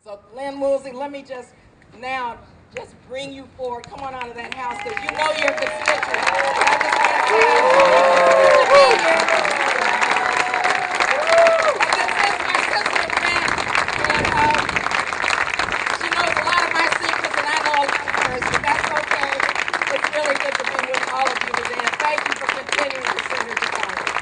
So Lynn Woolsey, let me just now just bring you forward. Come on out of that house because you know your constituents. I just want to tell you, good to be here. And this is my sister now. And she knows a lot of my secrets and I know a lot of hers, but that's okay. It's really good to be with all of you today. And thank you for continuing to send her to Congress.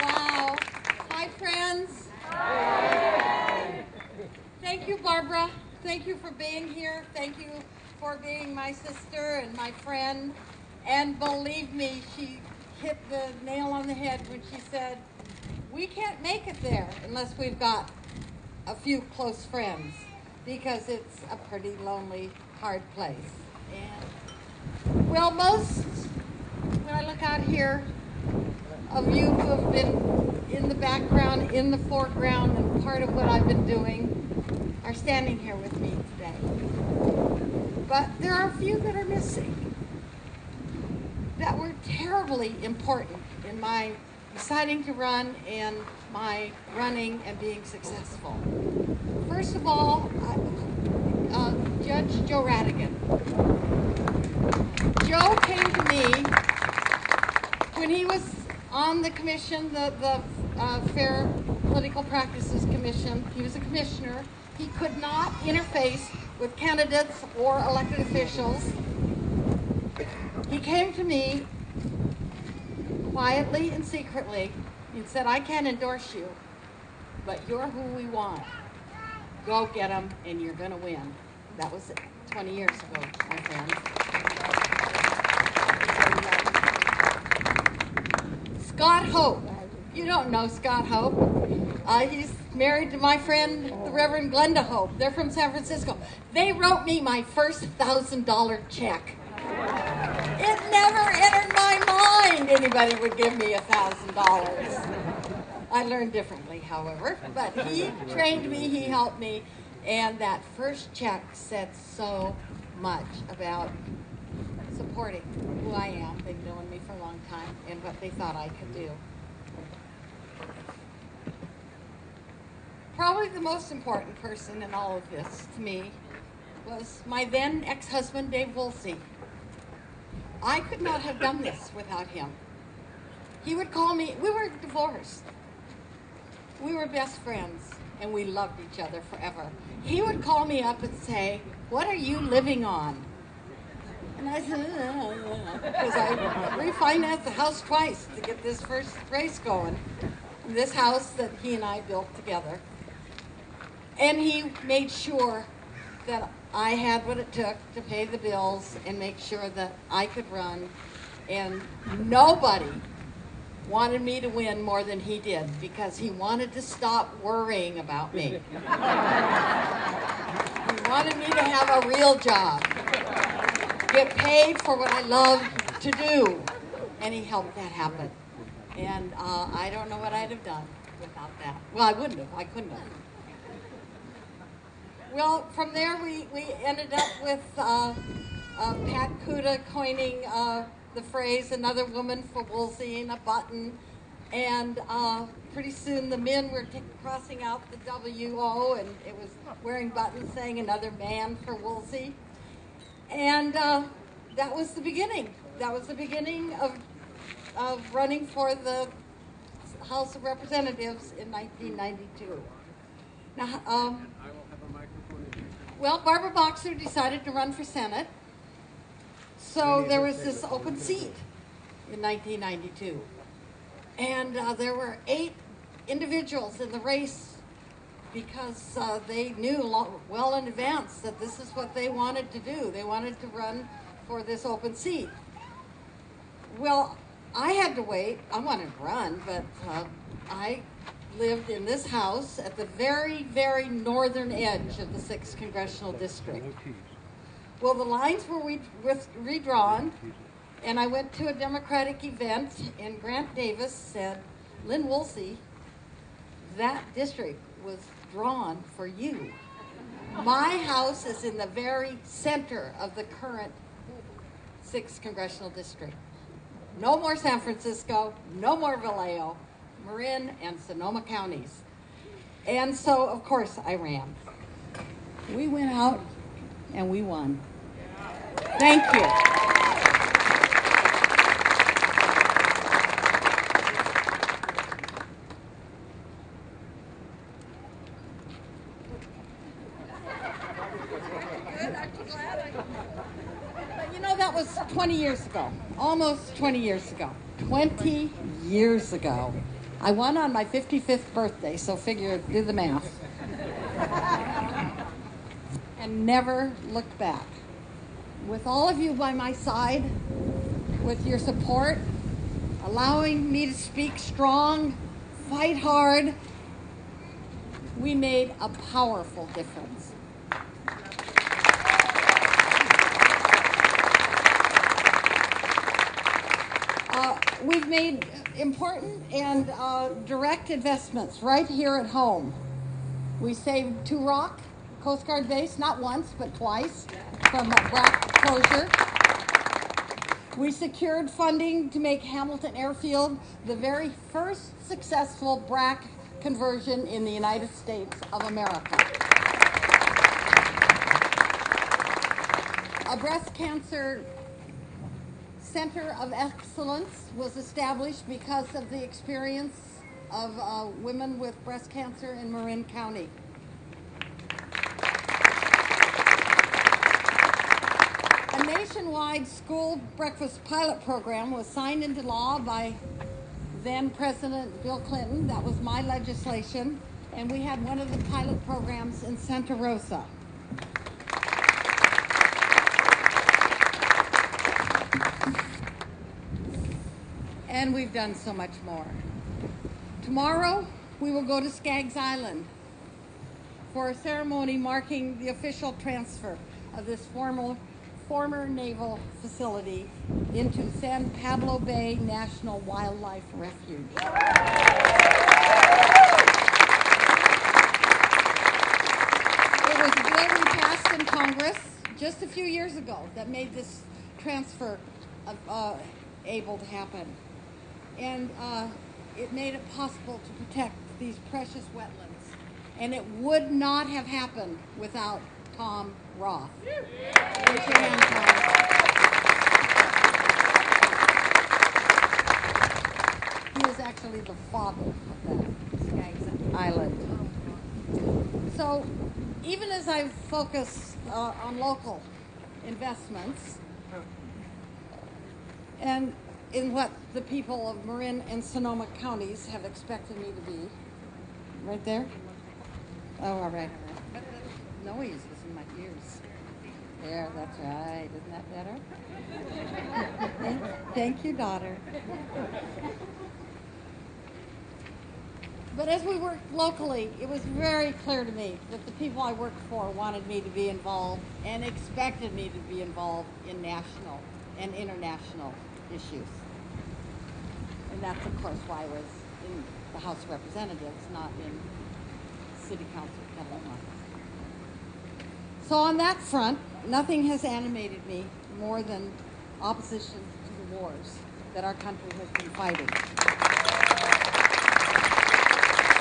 Wow. Hi, friends. Thank you, Barbara. Thank you for being here. Thank you for being my sister and my friend. And believe me, she hit the nail on the head when she said, we can't make it there unless we've got a few close friends, because it's a pretty lonely, hard place. And, well, when I look out here, of you who have been in the background, in the foreground, and part of what I've been doing are standing here with me today. But there are a few that are missing that were terribly important in my deciding to run and my running and being successful. First of all, Judge Joe Radigan. Joe came to me when he was on the commission, the Fair Political Practices Commission. He was a commissioner. He could not interface with candidates or elected officials. He came to me quietly and secretly and said, I can't endorse you, but you're who we want. Go get them and you're going to win. That was 20 years ago, my friends. Scott Hope. You don't know Scott Hope. He's married to my friend, the Reverend Glenda Hope. They're from San Francisco. They wrote me my first $1,000 check. It never entered my mind anybody would give me $1,000. I learned differently, however, but he trained me, he helped me, and that first check said so much about supporting who I am. They've known me for a long time and what they thought I could do. Probably the most important person in all of this to me was my then ex-husband, Dave Woolsey. I could not have done this without him. He would call me, we were divorced. We were best friends and we loved each other forever. He would call me up and say, what are you living on? And I said, because I refinanced the house twice to get this first race going. This house that he and I built together. And he made sure that I had what it took to pay the bills and make sure that I could run. And nobody wanted me to win more than he did because he wanted to stop worrying about me. He wanted me to have a real job, get paid for what I love to do, and he helped that happen. And I don't know what I'd have done without that. Well, I wouldn't have. I couldn't have. Well, from there we ended up with Pat Kuda coining the phrase "another woman for Woolsey" in a button, and pretty soon the men were crossing out the W-O, and it was wearing buttons saying "another man for Woolsey," and that was the beginning. That was the beginning of running for the House of Representatives in 1992. Now, well, Barbara Boxer decided to run for Senate, so there was this open seat in 1992. And there were 8 individuals in the race because they knew well in advance that this is what they wanted to do. They wanted to run for this open seat. Well, I had to wait. I wanted to run, but I lived in this house at the very, very northern edge of the 6th Congressional District. Well, the lines were redrawn, and I went to a Democratic event, and Grant Davis said, Lynn Woolsey, that district was drawn for you. My house is in the very center of the current 6th Congressional District. No more San Francisco, no more Vallejo, Marin and Sonoma counties. And so, of course, I ran. We went out and we won. Thank you. But you know, that was 20 years ago, almost 20 years ago. 20 years ago. I won on my 55th birthday, so figure, do the math. And never looked back. With all of you by my side, with your support, allowing me to speak strong, fight hard, we made a powerful difference. We've made important and direct investments right here at home. We saved Two Rock Coast Guard base, not once, but twice, from a BRAC closure. We secured funding to make Hamilton Airfield the very first successful BRAC conversion in the United States of America. A breast cancer Center of Excellence was established because of the experience of women with breast cancer in Marin County. A nationwide school breakfast pilot program was signed into law by then President Bill Clinton. That was my legislation, and we had one of the pilot programs in Santa Rosa. And we've done so much more. Tomorrow, we will go to Skaggs Island for a ceremony marking the official transfer of this former naval facility into San Pablo Bay National Wildlife Refuge. It was a bill we passed in Congress just a few years ago that made this transfer able to happen. And it made it possible to protect these precious wetlands. And it would not have happened without Tom Roth. Raise your hand, Tom. He is actually the father of that Skaggs Island. So even as I focus on local investments and in what the people of Marin and Sonoma counties have expected me to be. Right there? Oh, all right. Noise was in my ears. There, that's right. Isn't that better? Thank you, daughter. But as we worked locally, it was very clear to me that the people I worked for wanted me to be involved and expected me to be involved in national and international issues. And that's, of course, why I was in the House of Representatives, not in City Council of Petaluma. So on that front, nothing has animated me more than opposition to the wars that our country has been fighting.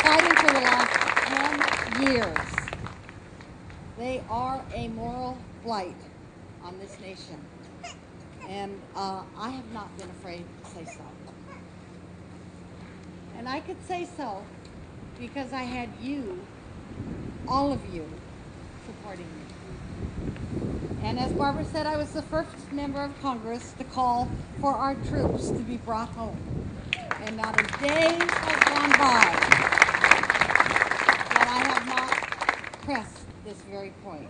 Fighting for the last 10 years. They are a moral blight on this nation. And I have not been afraid to say so. And I could say so because I had you, all of you, supporting me. And as Barbara said, I was the first member of Congress to call for our troops to be brought home. And not a day has gone by that I have not pressed this very point.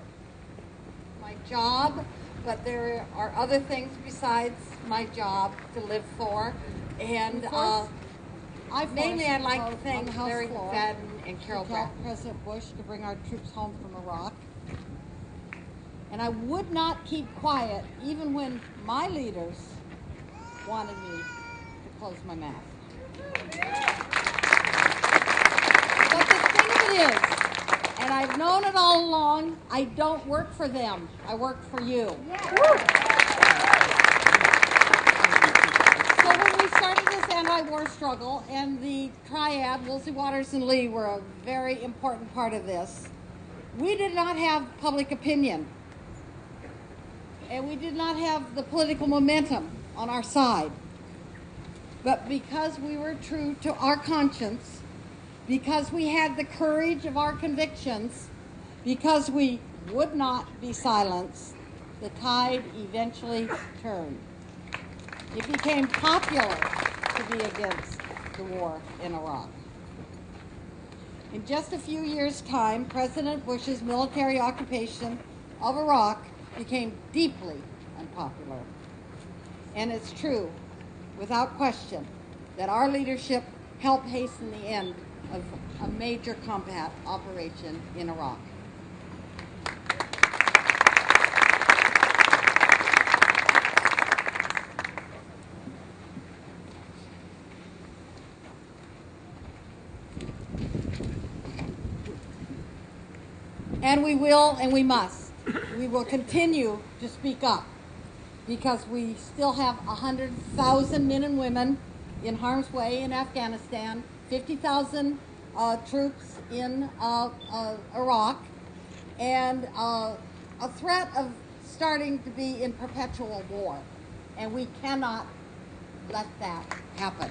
My job, but there are other things besides my job to live for. And I'd like to thank Larry Fadden and Carol Bratton, President Bush, to bring our troops home from Iraq. And I would not keep quiet even when my leaders wanted me to close my mouth. But the thing of it is, and I've known it all along, I don't work for them. I work for you. Yeah. So anti-war struggle, and the triad, Woolsey, Waters, and Lee, were a very important part of this. We did not have public opinion, and we did not have the political momentum on our side. But because we were true to our conscience, because we had the courage of our convictions, because we would not be silenced, the tide eventually turned. It became popular to be against the war in Iraq. In just a few years' time, President Bush's military occupation of Iraq became deeply unpopular. And it's true, without question, that our leadership helped hasten the end of a major combat operation in Iraq. And we will and we must. We will continue to speak up because we still have 100,000 men and women in harm's way in Afghanistan, 50,000 troops in Iraq, and a threat of starting to be in perpetual war. And we cannot let that happen.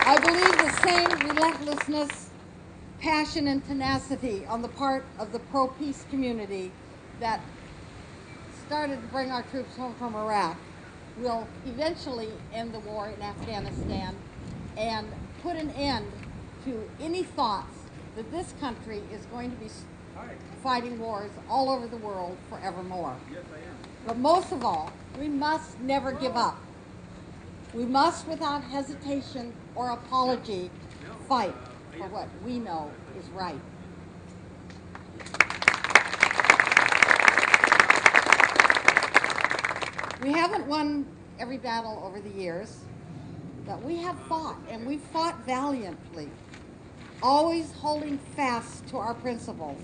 I believe the same relentlessness, passion, and tenacity on the part of the pro-peace community that started to bring our troops home from Iraq will eventually end the war in Afghanistan and put an end to any thoughts that this country is going to be fighting wars all over the world forevermore. Yes, I am. But most of all, we must never give up. We must, without hesitation or apology, fight for what we know is right. We haven't won every battle over the years, but we have fought, and we've fought valiantly, always holding fast to our principles,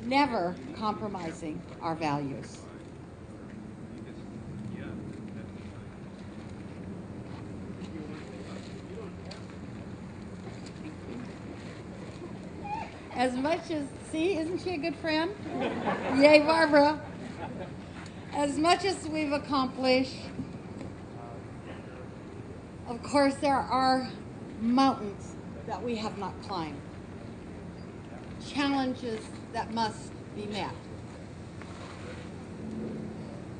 never compromising our values. As much as, see, isn't she a good friend? Yay, Barbara. As much as we've accomplished, of course, there are mountains that we have not climbed, challenges that must be met.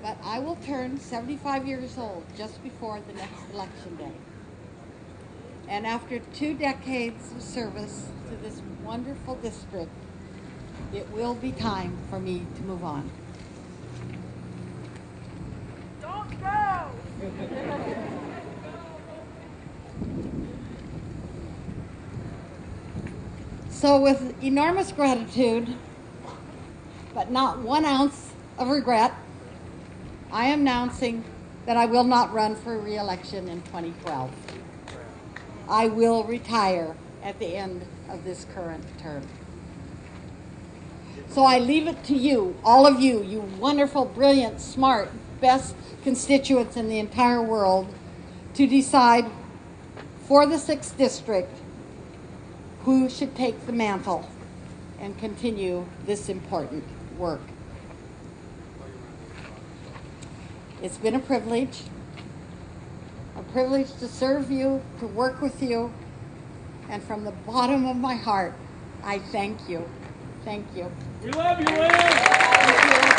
But I will turn 75 years old just before the next election day. And after 2 decades of service to this wonderful district, it will be time for me to move on. Don't go! So with enormous gratitude, but not 1 ounce of regret, I am announcing that I will not run for re-election in 2012. I will retire at the end of this current term. So I leave it to you, all of you, you wonderful, brilliant, smart, best constituents in the entire world, to decide for the 6th District who should take the mantle and continue this important work. It's been a privilege to serve you, to work with you, and from the bottom of my heart, I thank you. Thank you. We love you, Lynn!